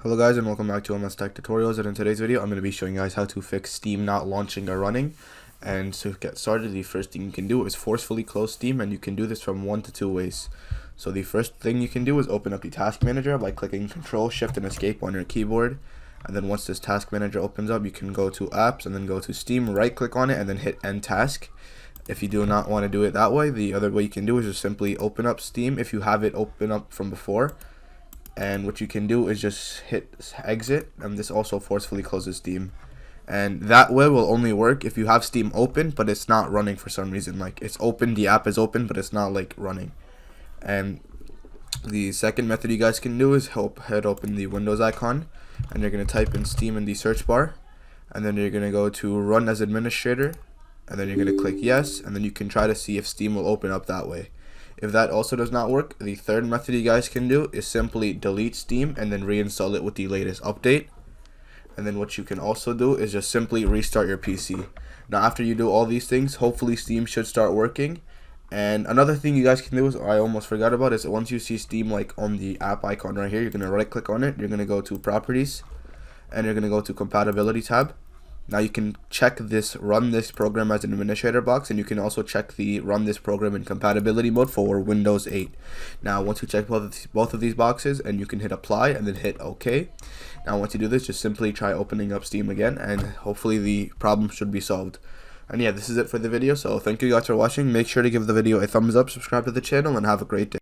Hello guys, and welcome back to MS Tech Tutorials, and in today's video I'm going to be showing you guys how to fix Steam not launching or running. And to get started, the first thing you can do is forcefully close Steam, and you can do this from one to two ways. So the first thing you can do is open up the task manager by clicking Control, Shift, and Escape on your keyboard. And then once this task manager opens up, you can go to Apps and then go to Steam, right click on it, and then hit End Task. If you do not want to do it that way, the other way you can do is just simply open up Steam if you have it open up from before. And what you can do is just hit exit, and this also forcefully closes Steam. And that way will only work if you have Steam open but it's not running for some reason. Like, it's open, the app is open, but it's not like running. And the second method you guys can do is head open the Windows icon, and you're going to type in Steam in the search bar, and then you're going to go to Run as Administrator, and then you're going to click Yes, and then you can try to see if Steam will open up that way. If that also does not work, the third method you guys can do is simply delete Steam and then reinstall it with the latest update. And then what you can also do is just simply restart your PC. Now after you do all these things, hopefully Steam should start working. And another thing you guys can do is, I almost forgot about, is once you see Steam like on the app icon right here, you're going to right click on it, you're going to go to Properties, and you're going to go to Compatibility tab. Now you can check this Run this program as an administrator box, and you can also check the Run this program in compatibility mode for Windows 8. Now once you check both of these boxes, and you can hit apply and then hit OK. Now once you do this, just simply try opening up Steam again, and hopefully the problem should be solved. And yeah, this is it for the video, so thank you guys for watching. Make sure to give the video a thumbs up, subscribe to the channel, and have a great day.